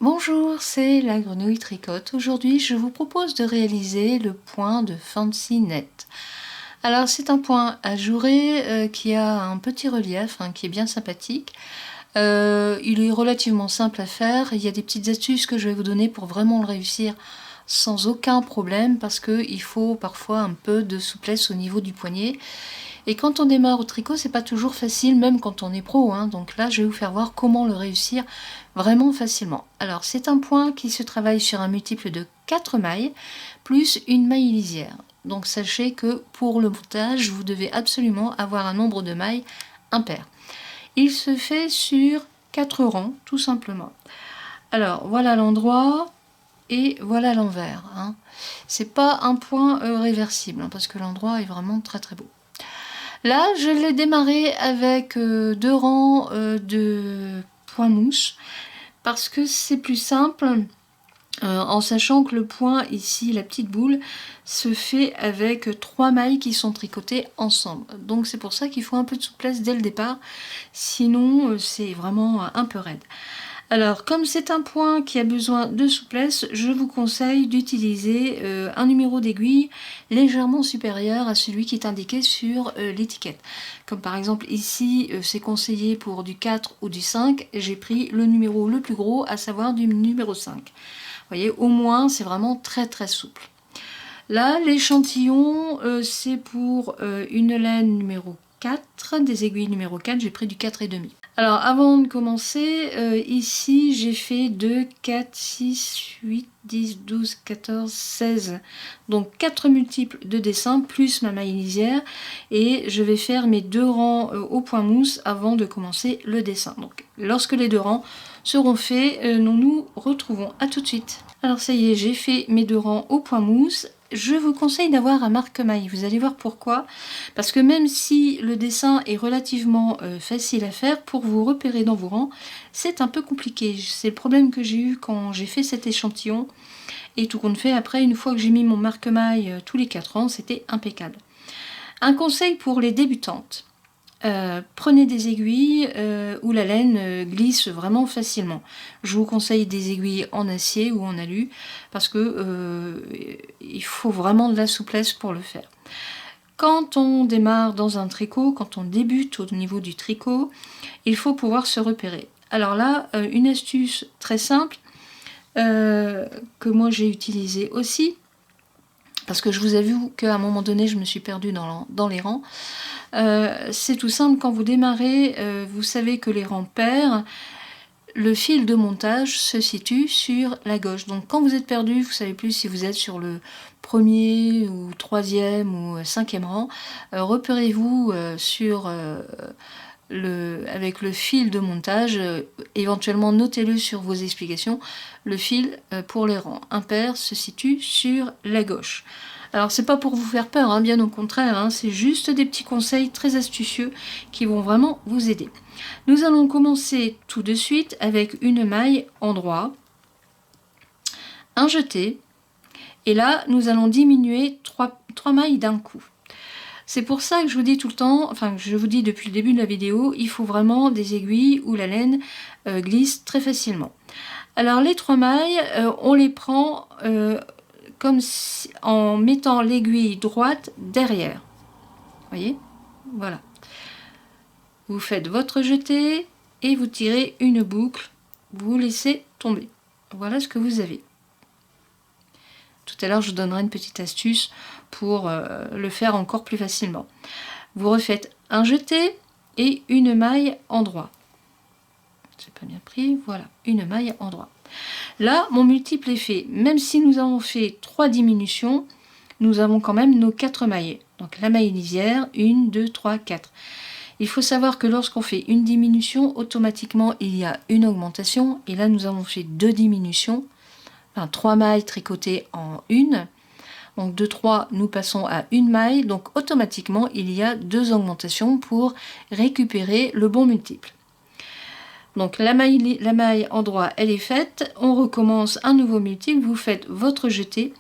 Bonjour, c'est la grenouille tricote. Aujourd'hui, je vous propose de réaliser le point de Fancy Net. Alors, c'est un point ajouré qui a un petit relief, qui est bien sympathique. Il est relativement simple à faire. Il y a des petites astuces que je vais vous donner pour vraiment le réussir sans aucun problème parce qu'il faut parfois un peu de souplesse au niveau du poignet. Et quand on démarre au tricot, c'est pas toujours facile, même quand on est pro. Donc là, je vais vous faire voir comment le réussir vraiment facilement. Alors, c'est un point qui se travaille sur un multiple de 4 mailles, plus une maille lisière. Donc sachez que pour le montage, vous devez absolument avoir un nombre de mailles impair. Il se fait sur 4 rangs, tout simplement. Alors, voilà l'endroit et voilà l'envers. C'est pas un point réversible, parce que l'endroit est vraiment très très beau. Là, je l'ai démarré avec 2 rangs de point mousse parce que c'est plus simple en sachant que le point ici, la petite boule, se fait avec 3 mailles qui sont tricotées ensemble. Donc c'est pour ça qu'il faut un peu de souplesse dès le départ, sinon c'est vraiment un peu raide. Alors, comme c'est un point qui a besoin de souplesse, je vous conseille d'utiliser un numéro d'aiguille légèrement supérieur à celui qui est indiqué sur l'étiquette. Comme par exemple ici, c'est conseillé pour du 4 ou du 5. J'ai pris le numéro le plus gros, à savoir du numéro 5. Vous voyez, au moins, c'est vraiment très très souple. Là, l'échantillon, c'est pour une laine numéro 4, des aiguilles numéro 4, j'ai pris du 4,5. Alors, avant de commencer, ici, j'ai fait 2, 4, 6, 8, 10, 12, 14, 16. Donc, 4 multiples de dessins, plus ma maille lisière. Et je vais faire mes 2 rangs au point mousse avant de commencer le dessin. Donc, lorsque les 2 rangs seront faits, nous nous retrouvons. À tout de suite. Alors, ça y est, j'ai fait mes 2 rangs au point mousse. Je vous conseille d'avoir un marque-maille, vous allez voir pourquoi. Parce que même si le dessin est relativement facile à faire, pour vous repérer dans vos rangs, c'est un peu compliqué. C'est le problème que j'ai eu quand j'ai fait cet échantillon. Et tout compte fait, après, une fois que j'ai mis mon marque-maille tous les 4 rangs, c'était impeccable. Un conseil pour les débutantes. Prenez des aiguilles où la laine glisse vraiment facilement. Je vous conseille des aiguilles en acier ou en alu parce que il faut vraiment de la souplesse pour le faire. Quand on démarre dans un tricot, quand on débute au niveau du tricot, il faut pouvoir se repérer. Alors là, une astuce très simple que moi j'ai utilisée aussi, parce que je vous avoue qu'à un moment donné, je me suis perdue dans les rangs. C'est tout simple, quand vous démarrez, vous savez que les rangs pairs, le fil de montage se situe sur la gauche. Donc quand vous êtes perdu, vous ne savez plus si vous êtes sur le premier ou troisième ou cinquième rang, repérez-vous avec le fil de montage, éventuellement notez-le sur vos explications, le fil pour les rangs impairs se situe sur la gauche. Alors c'est pas pour vous faire peur, bien au contraire, c'est juste des petits conseils très astucieux qui vont vraiment vous aider. Nous allons commencer tout de suite avec une maille endroit, un jeté, et là nous allons diminuer 3 mailles d'un coup. C'est pour ça que je vous dis tout le temps, enfin je vous dis depuis le début de la vidéo, il faut vraiment des aiguilles où la laine glisse très facilement. Alors les 3 mailles, on les prend comme si, en mettant l'aiguille droite derrière. Vous voyez? Voilà. Vous faites votre jeté et vous tirez une boucle, vous laissez tomber. Voilà ce que vous avez. Tout à l'heure, je vous donnerai une petite astuce pour le faire encore plus facilement. Vous refaites un jeté et une maille endroit. J'ai pas bien pris, voilà, une maille endroit. Là, mon multiple est fait. Même si nous avons fait 3 diminutions, nous avons quand même nos 4 mailles. Donc la maille lisière, 1, 2, 3, 4. Il faut savoir que lorsqu'on fait une diminution, automatiquement il y a une augmentation. Et là, nous avons fait 2 diminutions. Enfin, 3 mailles tricotées en une. Donc de 3, nous passons à une maille. Donc automatiquement, il y a 2 augmentations pour récupérer le bon multiple. Donc la maille endroit, elle est faite. On recommence un nouveau multiple. Vous faites votre jeté.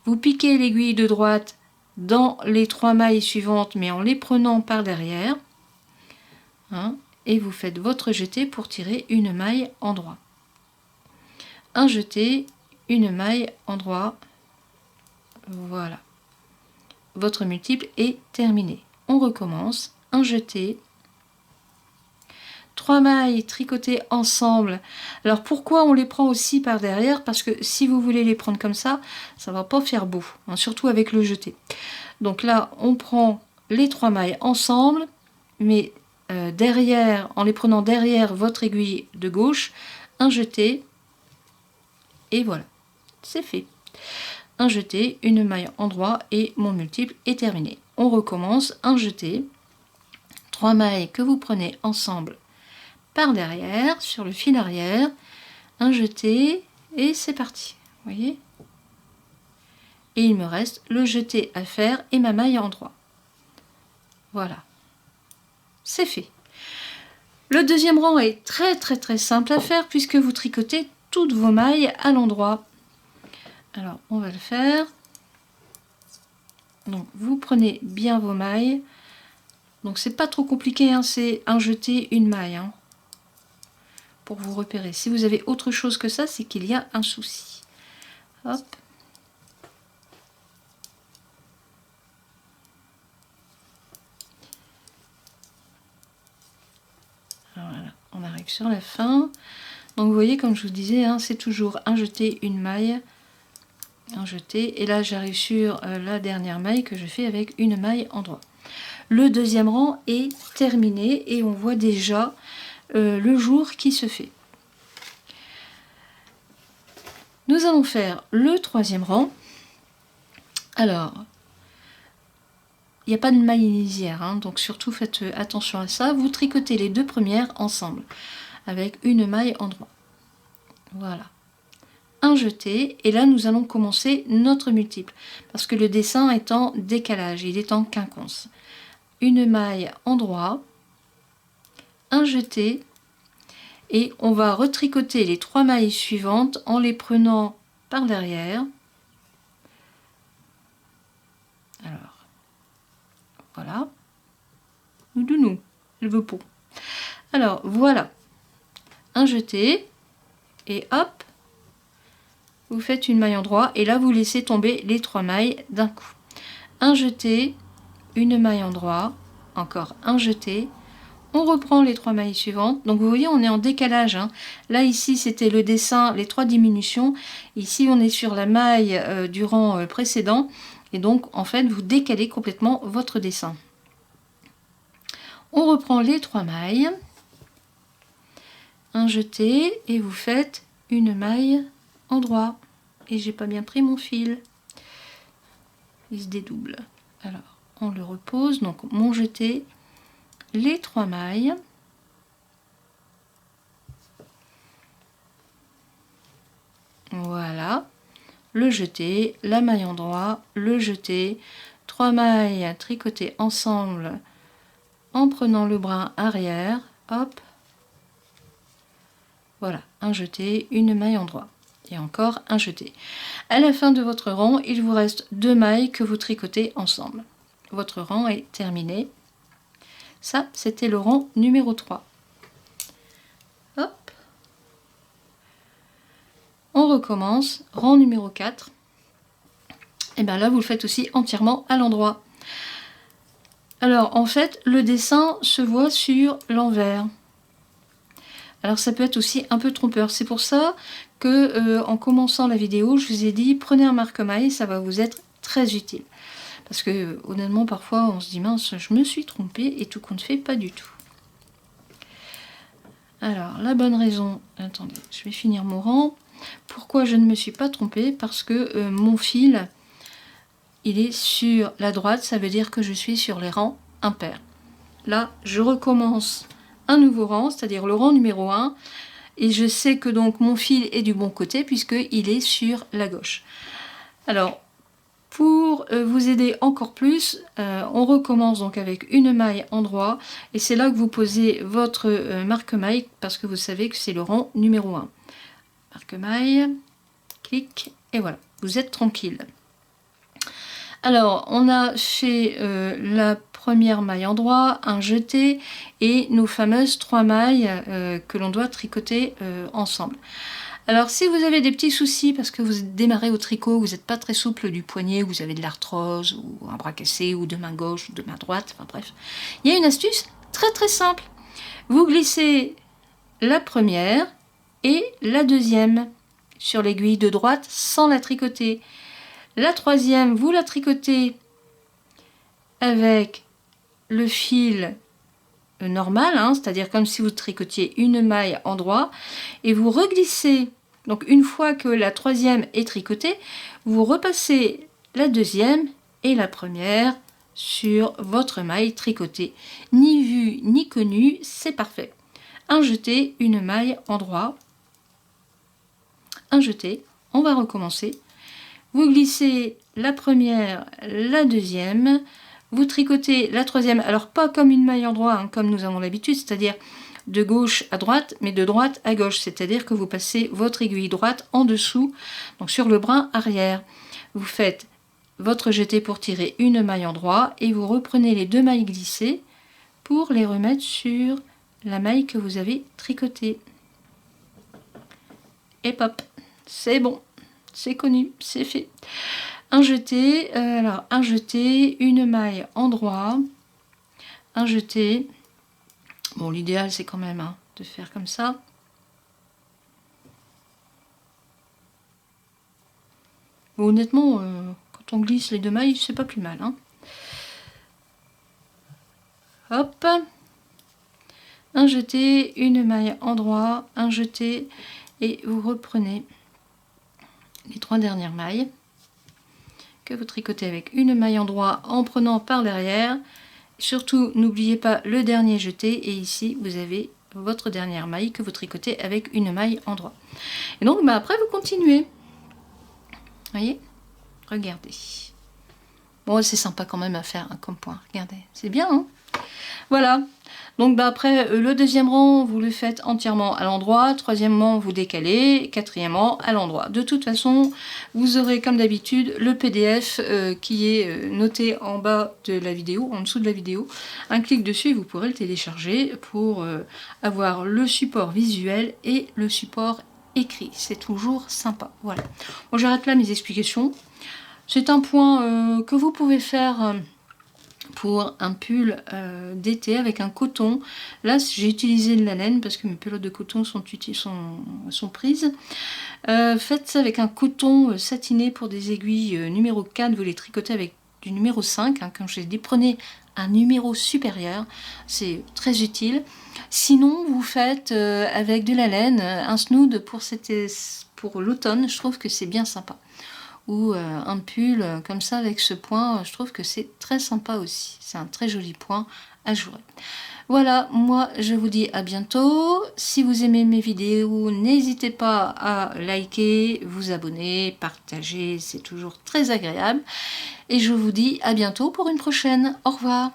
Vous piquez l'aiguille de droite dans les 3 mailles suivantes, mais en les prenant par derrière. Et vous faites votre jeté pour tirer une maille endroit. un jeté, une maille endroit. Voilà. Votre multiple est terminé. On recommence. Un jeté, 3 mailles tricotées ensemble. Alors pourquoi on les prend aussi par derrière? Parce que si vous voulez les prendre comme ça va pas faire beau, hein, surtout avec le jeté. Donc là, on prend les 3 mailles ensemble, mais derrière, en les prenant derrière votre aiguille de gauche, un jeté, et voilà, c'est fait. Un jeté, une maille endroit, et mon multiple est terminé. On recommence, un jeté, 3 mailles que vous prenez ensemble par derrière, sur le fil arrière, un jeté, et c'est parti. Vous voyez? Et il me reste le jeté à faire et ma maille endroit. Voilà. C'est fait. Le deuxième rang est très simple à faire puisque vous tricotez toutes vos mailles à l'endroit. Alors, on va le faire. Donc, vous prenez bien vos mailles. Donc, c'est pas trop compliqué, hein, c'est un jeté, une maille. Hein, pour vous repérer. Si vous avez autre chose que ça, c'est qu'il y a un souci. Hop. Voilà, on arrive sur la fin. Donc vous voyez, comme je vous disais, hein, c'est toujours un jeté, une maille, un jeté. Et là, j'arrive sur la dernière maille que je fais avec une maille endroit. Le deuxième rang est terminé et on voit déjà le jour qui se fait. Nous allons faire le troisième rang. Alors, il n'y a pas de maille lisière, hein, donc surtout faites attention à ça. Vous tricotez les deux premières ensemble avec une maille endroit. Voilà. Un jeté, et là nous allons commencer notre multiple parce que le dessin est en décalage, il est en quinconce. Une maille endroit, un jeté, et on va retricoter les 3 mailles suivantes en les prenant par derrière. Alors, voilà. Nous, le beau pot. Alors, voilà. Un jeté, et hop, vous faites une maille endroit, et là vous laissez tomber les 3 mailles d'un coup. Un jeté, une maille endroit, encore un jeté. On reprend les 3 mailles suivantes. Donc vous voyez, on est en décalage. Hein. Là, ici, c'était le dessin, les 3 diminutions. Ici, on est sur la maille du rang précédent. Et donc, en fait, vous décalez complètement votre dessin. On reprend les 3 mailles. Un jeté. Et vous faites une maille endroit. Et j'ai pas bien pris mon fil. Il se dédouble. Alors, on le repose. Donc, mon jeté. Les 3 mailles, voilà, le jeté, la maille endroit, le jeté, 3 mailles tricotées ensemble en prenant le brin arrière, hop, voilà, un jeté, une maille endroit et encore un jeté. À la fin de votre rang, il vous reste 2 mailles que vous tricotez ensemble. Votre rang est terminé. Ça, c'était le rang numéro 3. Hop. On recommence. Rang numéro 4. Et bien là, vous le faites aussi entièrement à l'endroit. Alors, en fait, le dessin se voit sur l'envers. Alors, ça peut être aussi un peu trompeur. C'est pour ça que, en commençant la vidéo, je vous ai dit, prenez un marque-maille, ça va vous être très utile. Parce que honnêtement, parfois, on se dit, mince, je me suis trompée et tout compte fait, pas du tout. Alors, la bonne raison, attendez, je vais finir mon rang. Pourquoi je ne me suis pas trompée? Parce que mon fil, il est sur la droite, ça veut dire que je suis sur les rangs impairs. Là, je recommence un nouveau rang, c'est-à-dire le rang numéro 1. Et je sais que donc mon fil est du bon côté puisqu'il est sur la gauche. Alors, pour vous aider encore plus, on recommence donc avec une maille endroit et c'est là que vous posez votre marque-maille parce que vous savez que c'est le rang numéro 1. Marque-maille, clic et voilà, vous êtes tranquille. Alors, on a fait la première maille endroit, un jeté et nos fameuses 3 mailles que l'on doit tricoter ensemble. Alors si vous avez des petits soucis parce que vous démarrez au tricot, vous n'êtes pas très souple du poignet, vous avez de l'arthrose ou un bras cassé ou de main gauche ou de main droite, enfin bref, il y a une astuce très simple. Vous glissez la première et la deuxième sur l'aiguille de droite sans la tricoter. La troisième, vous la tricotez avec le fil normal, hein, c'est-à-dire comme si vous tricotiez une maille en droit, et vous reglissez. Donc une fois que la troisième est tricotée, vous repassez la deuxième et la première sur votre maille tricotée. Ni vue ni connue, c'est parfait. Un jeté, une maille en droit, un jeté, on va recommencer. Vous glissez la première, la deuxième, vous tricotez la troisième, alors pas comme une maille en droit, hein, comme nous avons l'habitude, c'est-à-dire de gauche à droite, mais de droite à gauche, c'est-à-dire que vous passez votre aiguille droite en dessous, donc sur le brin arrière. Vous faites votre jeté pour tirer une maille en droit et vous reprenez les deux mailles glissées pour les remettre sur la maille que vous avez tricotée. Et pop, c'est bon, c'est connu, c'est fait. Un jeté, alors un jeté, une maille en droit, un jeté. Bon, l'idéal c'est quand même hein, de faire comme ça. Bon, honnêtement, quand on glisse les deux mailles, c'est pas plus mal. Hein. Hop, un jeté, une maille en droit, un jeté, et vous reprenez les trois dernières mailles que vous tricotez avec une maille en droit en prenant par derrière. Surtout, n'oubliez pas le dernier jeté, et ici vous avez votre dernière maille que vous tricotez avec une maille en droit. Et donc après vous continuez. Voyez, regardez. Bon, c'est sympa quand même à faire hein, comme point. Regardez, c'est bien. Hein, voilà. Donc après, le deuxième rang, vous le faites entièrement à l'endroit. Troisièmement, vous décalez. Quatrièmement, à l'endroit. De toute façon, vous aurez comme d'habitude le PDF qui est noté en bas de la vidéo, en dessous de la vidéo. Un clic dessus et vous pourrez le télécharger pour avoir le support visuel et le support écrit. C'est toujours sympa. Voilà. Bon, j'arrête là mes explications. C'est un point que vous pouvez faire... pour un pull d'été avec un coton. Là j'ai utilisé de la laine parce que mes pelotes de coton sont prises. Faites ça avec un coton satiné pour des aiguilles numéro 4, vous les tricotez avec du numéro 5, hein, comme je l'ai dit, prenez un numéro supérieur, c'est très utile. Sinon vous faites avec de la laine un snood pour l'automne, je trouve que c'est bien sympa. Ou un pull comme ça avec ce point, je trouve que c'est très sympa aussi. C'est un très joli point à jouer. Voilà, moi je vous dis à bientôt. Si vous aimez mes vidéos, n'hésitez pas à liker, vous abonner, partager, c'est toujours très agréable. Et je vous dis à bientôt pour une prochaine. Au revoir.